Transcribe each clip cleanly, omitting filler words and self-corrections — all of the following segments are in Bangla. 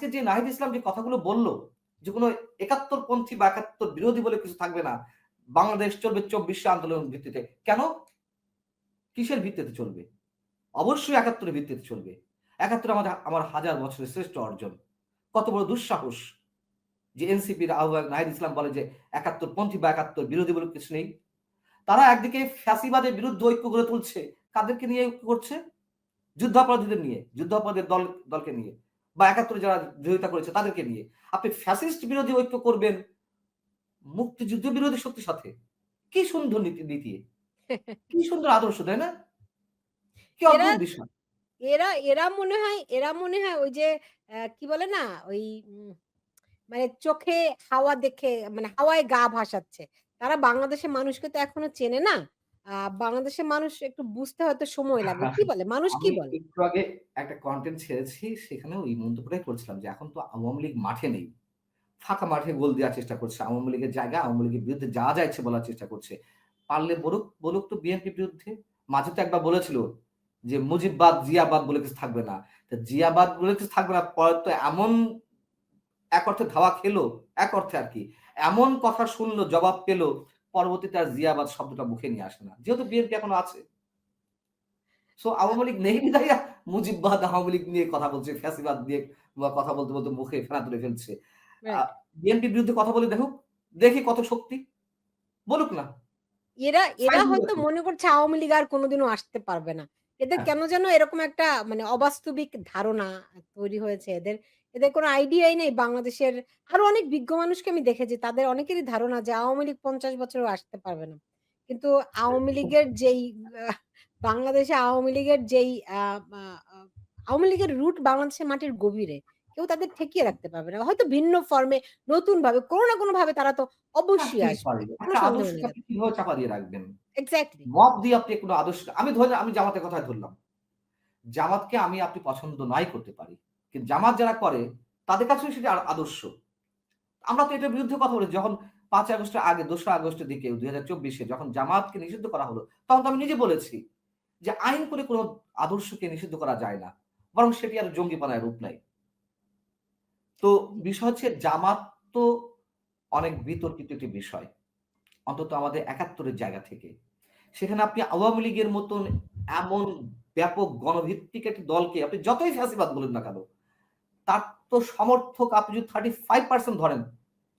আজকে যে নাহিদ ইসলাম যে কথাগুলো বলল, যে কোনো ৭১ পন্থী বা ৭১ বিরোধী বলে কিছু থাকবে না। বাংলাদেশ চলবে ২৪শে আন্দোলনের ভিত্তিতে। কেন? কিসের ভিত্তিতে চলবে? অবশ্যই ৭১ এর ভিত্তিতে চলবে। ৭১ আমার হাজার বছরের শ্রেষ্ঠ অর্জন। কত বড় দুঃসাহস যে এনসিপির আহ্বায়ক নাহিদ ইসলাম বলে যে ৭১ পন্থী বা ৭১ বিরোধী বলে কিছু নেই। তারা একদিকে ফ্যাসিবাদের বিরুদ্ধে ঐক্য গড়ে তুলছে। কাদেরকে নিয়ে ঐক্য করছে? যুদ্ধাপরাধীদের নিয়ে, যুদ্ধাপরাধীর দলকে নিয়ে বা ৭১ যারা বিরোধিতা করেছে তাদেরকে নিয়ে। আপনি ফ্যাসিস্ট বিরোধী ঐক্য করবেন মুক্তিযুদ্ধ বিরোধী শক্তির সাথে। কি সুন্দর নীতি, কি সুন্দর আদর্শ, তাই না? কি এরা অদ্ভুত বিষয়। এরা এরা মনে হয় ওই যে কি বলে না? ওই মানে চোখে হাওয়া দেখে মানে হাওয়ায় গা ভাসাচ্ছে। তারা বাংলাদেশের মানুষকে তো এখনো চেনে না। আ বাংলাদেশের মানুষ একটু বুঝতে হয়তো সময় লাগবে। কি বলে? মানুষ কি আমি বলে? একটু আগে একটা কনটেন্ট ছেড়েছি। সেখানেও এই মন্তব্যটাই করছিলাম যে এখন তো আওয়ামী লীগ মাঠে নেই। ফাঁকা মাঠে গোল দেওয়ার চেষ্টা করছে। আওয়ামী লীগের জায়গায় আওয়ামী লীগের বিরুদ্ধে যা ইচ্ছে বলার চেষ্টা করছে। পারলে বলুক তো বিএনপির বিরুদ্ধে। মাঝে তো একবার বলেছিল যে মুজিববাদ, জিয়াবাদ বলে কিছু থাকবে না। তো জিয়াবাদ বলে কিছু থাকবে না। পরে তো এমন এক অর্থে ধাওয়া খেলো, এক অর্থে আরকি। এমন কথা শুনল, জবাব পেল, পরবর্তীতে আর জিয়াবাদ শব্দটা মুখে নিয়ে আসে না। যেহেতু বিএনপি এখনো আছে। সো আ আওয়ামী লীগ নেই বিধায় মুজিববাদ, আওয়ামী লীগ নিয়ে কথা বলছে, ফ্যাসিবাদ নিয়ে কথা বলতে মুখে ফেনা তুলে ফেলছে। আ রাইট। বিএনপির বিরুদ্ধে কথা বলে দেখুক। দেখি কত শক্তি। বলুক না। এরা সাইজ হয়তো দেখুক। মনে করছে আওয়ামী লীগ আর কোনদিনও আসতে পারবে না। এদের হ্যাঁ। কেন যেন এরকম একটা মানে অবাস্তবিক ধারণা তৈরি হয়েছে এদের। এদের কোনো আইডিয়াই নেই বাংলাদেশের আরো অনেক বিজ্ঞ মানুষকে আমি দেখেছি। তাদের অনেকেরই ধারণা যে আওয়ামী লীগ ৫০ বছরেও আসতে পারবে না। কিন্তু আওয়ামী লীগের যেই আ বাংলাদেশে আওয়ামী লীগের যেই আ আ আ আওয়ামী লীগের রুট বাংলাদেশের মাটির গভীরে। কেউ তাদের ঠেকিয়ে রাখতে পারবে না। হয়তো ভিন্ন ফর্মে নতুনভাবে কোনো না কোনোভাবে তারা তো অবশ্যই আসতেই আসবে। পারে। কোনো একটা সন্দেহ আদর্শকে নেই আপনি তাতে। কিভাবে চাপা দিয়ে রাখবেন? এক্সাক্টলি। মব দিয়ে আপনি কোনো আদর্শ আমি জামাতের কথাই ধরলাম। জামাতকে আপনি পছন্দ নাই করতে পারি। কিন্তু জামাত যারা করে তাদের কাছেও সেটা আদর্শ। আমরা তো এটার বিরুদ্ধে কথা বলেছি। যখন ৫ আগস্টের আগে ২রা আগস্টের দিকে ২০২৪ এ যখন জামাতকে নিষিদ্ধ করা হলো, তখন তো আমি নিজে বলেছি যে আইন করে কোন আদর্শকে নিষিদ্ধ করা যায় না। বরং সেটি আরো জঙ্গিপনায় রূপ নেয়। তো জি। বিষয় হচ্ছে জামাত তো অনেক বিতর্কিত একটি বিষয়। অন্তত আমাদের ৭১ এর জায়গা থেকে। সেখানে আপনি আওয়ামী লীগের মতন এমন ব্যাপক গণভিত্তিক একটি দলকে আপনি যতই ফ্যাসিবাদ বলুন না কেন, তার তো সমর্থক আপনি যদি 35% ধরেন,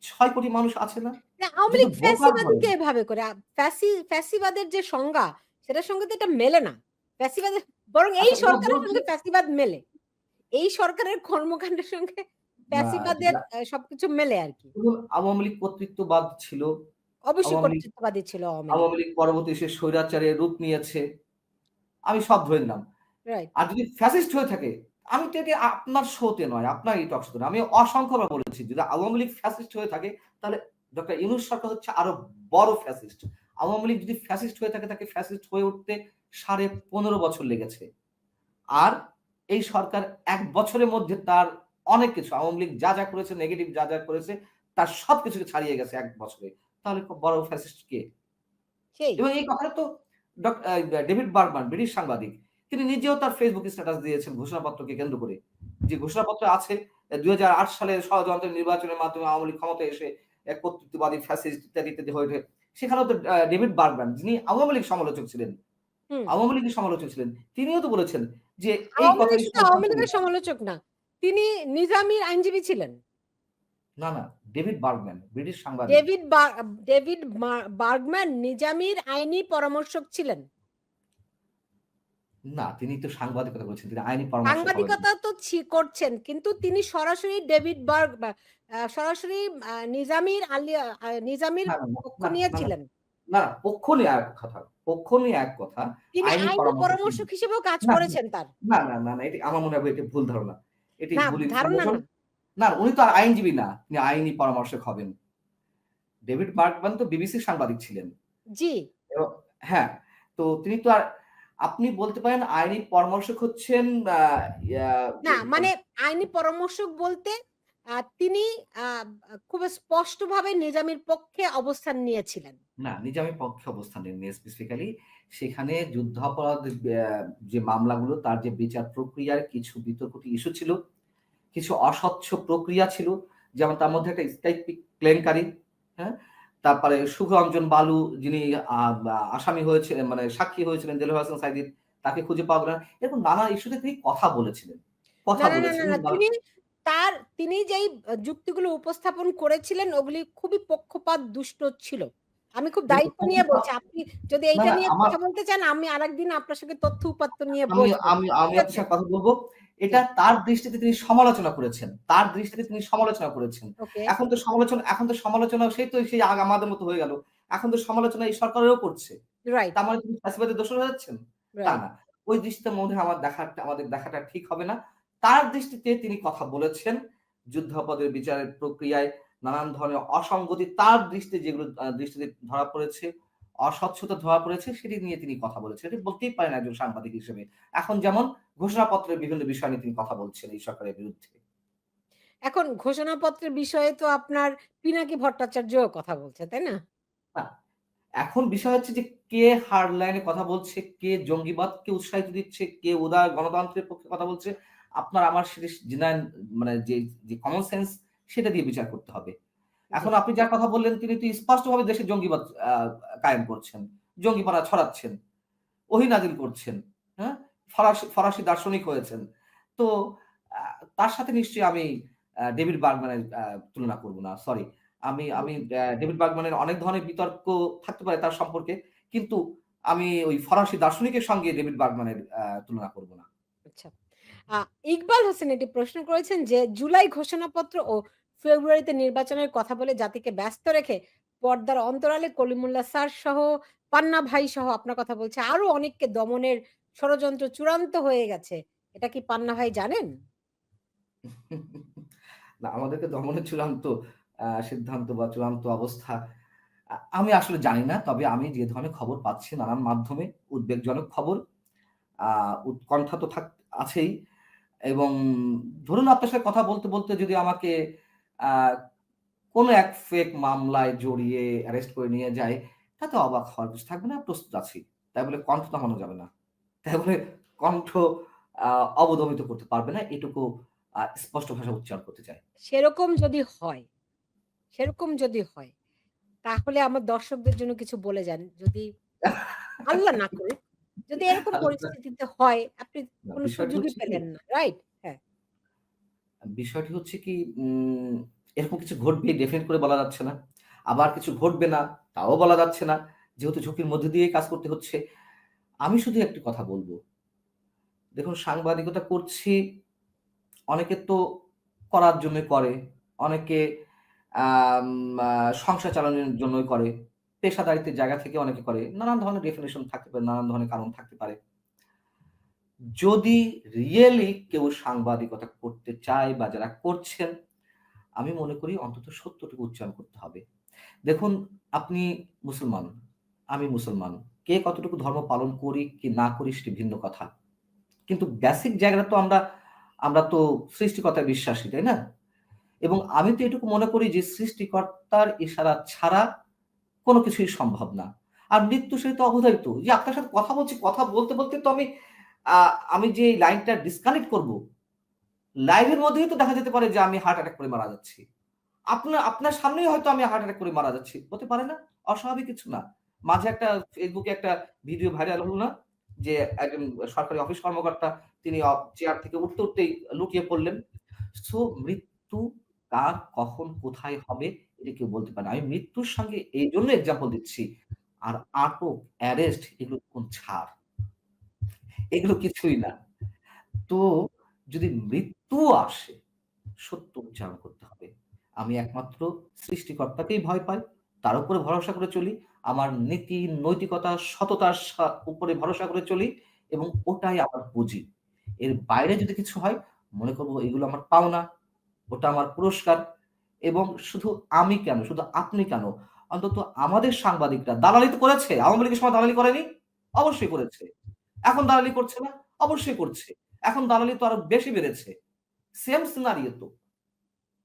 ৬ কোটি মানুষ আছে না? না আওয়ামী যদি লীগ ভোটার ফ্যাসিবাদী ধরেন, কে এভাবে করে? ফ্যাসিবাদের যে সংজ্ঞা সেটার সঙ্গে তো এটা মেলে না। ফ্যাসিবাদের বরং এই আচ্ছা সরকারের বলছি সঙ্গে ফ্যাসিবাদ মেলে। এই সরকারের কর্মকান্ডের সঙ্গে না ফ্যাসিবাদের সবকিছু মেলে আরকি। শুধু আওয়ামী লীগ কর্তৃত্ববাদ ছিল। অবশ্যই আওয়ামী লীগ কর্তৃত্ববাদী ছিল আওয়ামী লীগ। আওয়ামী লীগ পরবর্তী এসে স্বৈরাচারের রূপ নিয়েছে। আমি সব ধরে নিলাম। রাইট। আর যদি ফ্যাসিস্ট হয়ে থাকে, আমি তো এটা আপনার শোতে নয়, আপনার এই টক শোতে নয়। আমি অসংখ্যবার বলেছি, যদি আওয়ামী লীগ ফ্যাসিস্ট হয়ে থাকে, তাহলে ডক্টর ইউনূস সরকার হচ্ছে আরো বড় ফ্যাসিস্ট। আওয়ামী লীগ যদি ফ্যাসিস্ট হয়ে থাকে, তাকে ফ্যাসিস্ট হয়ে উঠতে ১৫.৫ বছর লেগেছে। আর এই সরকার ১ বছরের মধ্যে তার অনেক কিছু আওয়ামী লীগ যা করেছে, নেগেটিভ যা করেছে, তার সবকিছুকে ছাড়িয়ে গেছে ১ বছরে। তাহলে বড় ফ্যাসিস্ট কে? সেই। এবং এই কথাটা তো ডক আ ডেভিড বার্গম্যান ব্রিটিশ সাংবাদিক। তিনি নিজেও তার Facebook স্ট্যাটাস দিয়েছেন ঘোষণাপত্রকে কেন্দ্র করে। যে ঘোষণাপত্র আছে ২০০৮ সালের ষড়যন্ত্রের নির্বাচনের মাধ্যমে আওয়ামী লীগ ক্ষমতায় এসে এক কর্তৃত্ববাদী ফ্যাসিস্ট ইত্যাদি হয়ে ওঠে। সেখানেও তো ডেভিড বার্গম্যান যিনি আওয়ামী লীগ সমালোচক ছিলেন, হুম। আওয়ামী লীগের সমালোচক ছিলেন। তিনিও তো বলেছেন যে এই আওয়ামী কথা লীগ এই শুধু আওয়ামী ষড়যন্ত্র লীগের সমালোচক না। তিনি নিজামীর আইনজীবী ছিলেন। না, ডেভিড বার্গম্যান ব্রিটিশ সাংবাদিক। ডেভিড বা ডেভিড বার্গম্যান নিজামীর আইনি পরামর্শক ছিলেন। না, তিনি তো সাংবাদিকতা করেছেন। তিনি আইনি পরামর্শক হবেন না। সাংবাদিকতা তো করছেন। কিন্তু তিনি সরাসরি ডেভিড বার্গ বা সরাসরি নিজামীর নিজামীর না, পক্ষ না, না, না, নিয়েছিলেন। না, পক্ষ নিয়ে এক কথা। পক্ষ নিয়ে এক কথা। তিনি আইনি আইনি পরামর্শ তিনি পরামর্শক হিসেবেও কাজ না, করেছেন তার। এটি আমার মনে হয় এটি ভুল ধারণা। এটি না ভুল ধারণা ইনফরমেশন। না। না, উনি তো আর আইনজীবী না। তিনি আইনি পরামর্শক হবেন। ডেভিড বার্গম্যান তো বিবিসির সাংবাদিক ছিলেন। জি। এবং হ্যাঁ, তো তিনি তো আর আপনি বলতে পারেন আইনি পরামর্শক হচ্ছেন আ ইয়া না মানে আইনি পরামর্শক বলতে তিনি আ খুব স্পষ্টভাবে নিজামীর পক্ষে অবস্থান নিয়েছিলেন। নিজামী পক্ষে অবস্থান নেননি স্পেসিফিক্যালি। সেখানে যুদ্ধাপরাধ যে মামলাগুলো তার যে বিচার প্রক্রিয়ার কিছু বিতর্কিত ইস্যু ছিল, কিছু অস্বচ্ছ প্রক্রিয়া ছিল, যেমন তার মধ্যে একটা স্কাইপ কেলেঙ্কারি, হ্যাঁ? তারপরে সুখরঞ্জন বালু যিনি আসামি হয়েছিলেন, মানে সাক্ষী হয়েছিলেন দেলোয়ার হোসেন সাঈদীর, তাকে খুঁজে পাওয়া গেল না। এরকম নানা ইস্যুতে তিনি কথা বলেছিলেন। না, কথা না, না, না, বলেছিলেন না। বা তিনি যেই যুক্তিগুলো উপস্থাপন করেছিলেন ওগুলি খুবই পক্ষপাত দুষ্ট ছিল। আমি খুব দেখুন দায়িত্ব নিয়ে বলছি। আপনি যদি না, এইটা না নিয়ে আমার কথা বলতে চান আমি আরেকদিন আপনার সঙ্গে তথ্য উপাত্ত নিয়ে আমি বসবো। আমি আমি ঠিক আপনার আছে? সাথে কথা বলব। জি। এটা তার দৃষ্টিতে তিনি সমালোচনা করেছেন। তার দৃষ্টিতে আচ্ছা। তিনি সমালোচনা করেছেন। ওকে। এখন তো সমালোচনা সেই আমাদের মতো হয়ে গেল। এখন তো সমালোচনা এই সরকারেরও করছে। রাইট, তার মানে তিনি ফ্যাসিবাদের দোষর হয়ে যাচ্ছেন? তা রাইট। না। ওই দৃষ্টিতে মনে হয় আমাদের দেখাটা ঠিক হবে না। তার দৃষ্টিতে তিনি কথা বলেছেন। যুদ্ধাপদের বিচারের প্রক্রিয়ায় নানান ধরনের অসঙ্গতি তার দৃষ্টিতে ধরা পড়েছে, অস্বচ্ছতা ধরা পড়েছে, সেটি নিয়ে তিনি কথা বলেছেন। এটি বলতেই পারেন একজন সাংবাদিক হিসেবে। এখন যেমন ঘোষণাপত্রের বিভিন্ন বিষয় নিয়ে তিনি কথা বলছেন এই সরকারের বিরুদ্ধে। এখন ঘোষণাপত্রের বিষয়ে তো আপনার পিনাকি ভট্টাচার্যও কথা বলছে, তাই না? না, এখন বিষয় হচ্ছে যে কে হার্ড লাইনে কথা বলছে, কে জঙ্গিবাদকে উৎসাহিত দিচ্ছে, কে উদার গণতন্ত্রের পক্ষে কথা বলছে। আপনার আমার সেটি জেনারেল, মানে যে কমন সেন্স, সেটা দিয়ে বিচার করতে হবে। জি। এখন আপনি যার কথা বললেন তিনি তো স্পষ্টভাবে দেশে জঙ্গিবাদ কায়েম করছেন। জঙ্গিপাড়া ছড়াচ্ছেন, ওহী নাজিল করছেন। হ্যাঁ? ফরাসি দার্শনিক হয়েছেন। তো আ তার সাথে নিশ্চয়ই আমি ডেভিড বার্গম্যানের তুলনা করব না। সরি। আমি আমি ডেভিড বার্গম্যানের অনেক ধরনের বিতর্ক থাকতে পারে তার সম্পর্কে। কিন্তু আমি ওই ফরাসি দার্শনিকের সঙ্গে ডেভিড বার্গম্যানের তুলনা করব না। আচ্ছা। আ ইকবাল হোসেন এটি প্রশ্ন করেছেন যে, জুলাই ঘোষণাপত্র ও ফেব্রুয়ারিতে নির্বাচনের কথা বলে জাতিকে ব্যস্ত রেখে পর্দার অন্তরালে কলিমুল্লাহ স্যার সহ, পান্না ভাই সহ আপনার কথা বলছে আরো অনেককে দমনের ষড়যন্ত্র চূড়ান্ত হয়ে গেছে। এটা কি পান্না ভাই জানেন? না, আমাদেরকে দমনের চূড়ান্ত সিদ্ধান্ত বা চূড়ান্ত অবস্থা আমি আসলে জানি না। তবে আমি যে ধরনের খবর পাচ্ছি নানান মাধ্যমে, উদ্বেগজনক খবর, আ উৎকণ্ঠা তো আছেই। এবং ধরুন আপনার সাথে কথা বলতে যদি আমাকে আ কোনো এক ফেক মামলায় জড়িয়ে অ্যারেস্ট করে নিয়ে যায়, তাতে অবাক হওয়ার কিছু থাকবে না, প্রস্তুত আছি। তাই বলে কণ্ঠ থামানো যাবে না। তাই বলে কণ্ঠ আ অবদমিত করতে পারবে না। এটুকু স্পষ্ট ভাষায় উচ্চারণ করতে চাই। সেরকম যদি হয়, সেরকম যদি হয়, তাহলে আমার দর্শকদের জন্য কিছু বলে যান। যদি আল্লাহ না করুক, যদি এরকম আচ্ছা, পরিস্থিতিতে হয়, আপনি না, কোন বিষয়টি সুযোগই হচ্ছে কি পেলেন না। রাইট? হ্যাঁ। বিষয়টি হচ্ছে কি এরকম কিছু ঘটবে ডেফিনিট করে বলা যাচ্ছে না। আবার কিছু ঘটবে না, তাও বলা যাচ্ছে না। যেহেতু ঝুঁকির মধ্যে দিয়েই কাজ করতে হচ্ছে। আমি শুধু একটি কথা বলব। দেখুন, সাংবাদিকতা করছি, অনেকে তো করার জন্য করে। অনেকে আম আ সংসার চালানোর জন্যই করে। পেশাদারিত্বের জায়গা থেকে অনেকে করে। নানান ধরনের ডেফিনিশন থাকতে পারে, নানান ধরনের কারণ থাকতে পারে। যদি রিয়েলি কেউ সাংবাদিকতা করতে চায় বা যারা করছেন, আমি মনে করি অন্তত সত্যটুকু উচ্চারণ করতে হবে। দেখুন, আপনি মুসলমান, আমি মুসলমান। কে কতটুকু ধর্ম পালন করি কি না করি সেটি ভিন্ন কথা। কিন্তু বেসিক জায়গাটা তো আমরা তো সৃষ্টিকর্তায় বিশ্বাসী, তাই না? এবং আমি তো এটুকু মনে করি যে সৃষ্টিকর্তার ইশারা ছাড়া কোন কিছুই সম্ভব না। আর মৃত্যু সে তো অবধারিত। যে আপনার সাথে কথা বলছি, কথা বলতে তো আ আমি যে লাইনটা ডিসকানেক্ট করব, লাইভের মধ্যেই তো দেখা যেতে পারে যে আমি হার্ট অ্যাটাক করে মারা যাচ্ছি। আপনার সামনেই হয়তো আমি হার্ট অ্যাটাক করে মারা যাচ্ছি। হতে পারে না? অস্বাভাবিক কিছু না। মাঝে একটা ফেসবুকে একটা ভিডিও ভাইরাল হলো না? যে একজন সরকারি অফিস কর্মকর্তা তিনি চেয়ার থেকে উঠতেই লুটিয়ে পড়লেন। সো মৃত্যু কার, কখন, কোথায় হবে এটা কেউ বলতে পারে না। আমি মৃত্যুর সঙ্গে এইজন্য এক্সাম্পল দিচ্ছি। আর আটক, অ্যারেস্ট এগুলো কোন ছাড়? এগুলো কিছুই না। তো যদি মৃত্যুও আসে, সত্য উচ্চারণ করতে হবে। আমি একমাত্র সৃষ্টিকর্তাকেই ভয় পাই। তার উপরে ভরসা করে চলি। আমার নীতি, নৈতিকতা, সততার উপরে ভরসা করে চলি এবং ওটাই আমার পুঁজি। এর বাইরে যদি কিছু হয়, মনে করব এগুলো আমার পাওনা, ওটা আমার পুরস্কার। এবং শুধু আমি কেন, শুধু আপনি কেন, অন্তত আমাদের সাংবাদিকরা দালালি তো করেছে। আওয়ামী লীগের সময় দালালি করেনি? অবশ্যই করেছে। এখন দালালি করছে না? অবশ্যই করছে। এখন দালালি তো আরো বেশি বেড়েছে। সেম সিনারিও তো।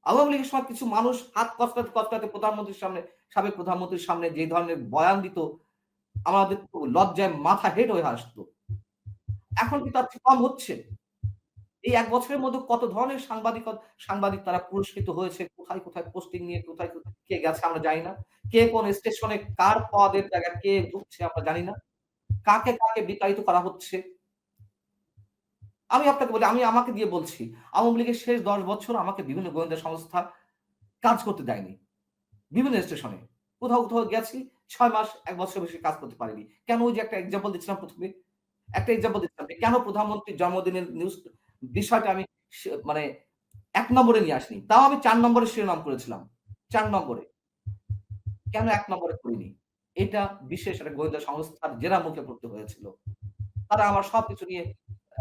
আওয়ামী লীগের সময় কিছু মানুষ হাত কচলাতে প্রধানমন্ত্রীর সামনে, সাবেক প্রধানমন্ত্রীর সামনে যে ধরনের বয়ান দিত, আমাদের তো লজ্জায় মাথা হেট হয়ে আসতো। এখন কি তার চেয়ে কম হচ্ছে? এই ১ বছরের মধ্যে কত ধরনের সাংবাদিক তারা পুরস্কৃত হয়েছে। কোথায়, কোথায় পোস্টিং নিয়ে কোথায়, কোথায় কে গেছে আমরা জানি না। কে কোন স্টেশনে কার পদের জায়গায় কে ঢুকছে আমরা জানি না। কাকে, কাকে বিতাড়িত করা হচ্ছে। আমি আপনাকে বলি, আমি আমাকে দিয়ে বলছি। আওয়ামী লীগের শেষ ১০ বছর আমাকে বিভিন্ন গোয়েন্দা সংস্থা কাজ করতে দেয়নি। বিভিন্ন স্টেশনে। কোথাও, কোথাও গেছি ৬ মাস ১ বছরের বেশি কাজ করতে পারিনি। কেন ওই যে একটা এক্সাম্পল দিচ্ছিলাম ১ম এ? একটা এক্সাম্পল দিচ্ছিলাম যে কেন প্রধানমন্ত্রীর জন্মদিনের বিষয়টা আমি মানে ১ নম্বরে নিয়ে আসিনি। তাও আমি ৪ নম্বরে শিরোনাম করেছিলাম। ৪ নম্বরে। কেন ১ নম্বরে করিনি? এটা বিশেষ একটা গোয়েন্দা সংস্থার জেরা মুখে পড়তে হয়েছিল। তারা আমার সবকিছু নিয়ে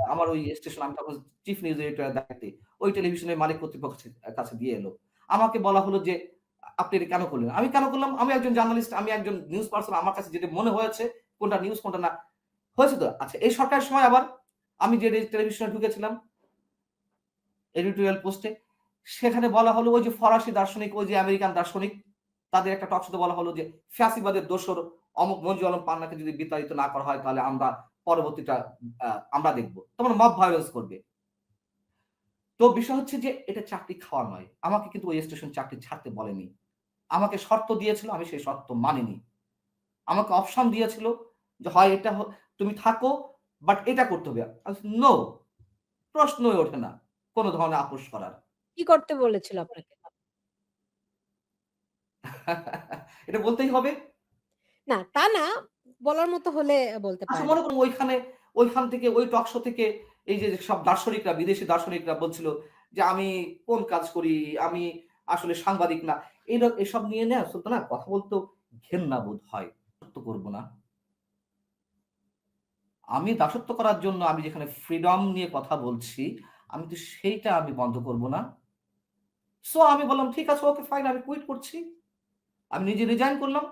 আমার ওই স্টেশন আমি তখন চিফ নিউজ এডিটর এর দায়িত্বে। ওই টেলিভিশনের মালিক কর্তৃপক্ষের কাছে দিয়ে এলো। আমাকে বলা হলো যে, "আপনি এটা কেন করলেন?" আমি কেন করলাম? আমি একজন জার্নালিস্ট, আমি একজন নিউজ পারসন। আমার কাছে যেটা মনে হয়েছে, কোনটা নিউজ কোনটা না। হয়েছে তো? আচ্ছা, এই সরকারের সময় আবার আমি যে টেলিভিশনে ঢুকেছিলাম এডিটোরিয়াল পোস্টে, সেখানে বলা হলো ওই যে ফরাসি দার্শনিক, ওই যে আমেরিকান দার্শনিক, তাদের একটা টক শোতে বলা হলো যে, "ফ্যাসিবাদের দোসর অমুক মঞ্জুর আলম পান্নাকে যদি বিতাড়িত না করা হয়, তাহলে আমরা পরবর্তীটা আ আমরা দেখব। তখন মব ভায়োলেন্স করবে।" তো বিষয় হচ্ছে যে এটা চাকরি খাওয়া নয়। আমাকে কিন্তু ওই স্টেশন চাকরি ছাড়তে বলেনি। আমাকে শর্ত দিয়েছিল, আমি সেই শর্ত মানিনি। আমাকে অপশন দিয়েছিল যে হয় এটা তুমি থাকো বাট এটা করতে হবে। আমি বলছি, "নো, প্রশ্নই ওঠে না কোন ধরনের আপোস করার।" কি করতে বলেছিল আপনাকে? এটা বলতেই হবে। না, তা না। বলার মতো হলে বলতে আচ্ছা, পারেন। মনে করুন ওইখান থেকে ওই টক শো থেকে এই যে সব দার্শনিকরা, বিদেশি দার্শনিকরা বলছিল যে আমি কোন কাজ করি, আমি আসলে সাংবাদিক না। এসব নিয়ে না আসলে না কথা বলতেও ঘেন্না বোধ হয়। সত্য করব না। আমি দাসত্ব করার জন্য আমি যেখানে ফ্রিডম নিয়ে কথা বলছি, আমি তো সেইটা আমি বন্ধ করব না। সো আমি বললাম, "ঠিক আছে, ওকে ফাইন, আমি কুইট করছি।" আমি নিজে রিজাইন করলাম।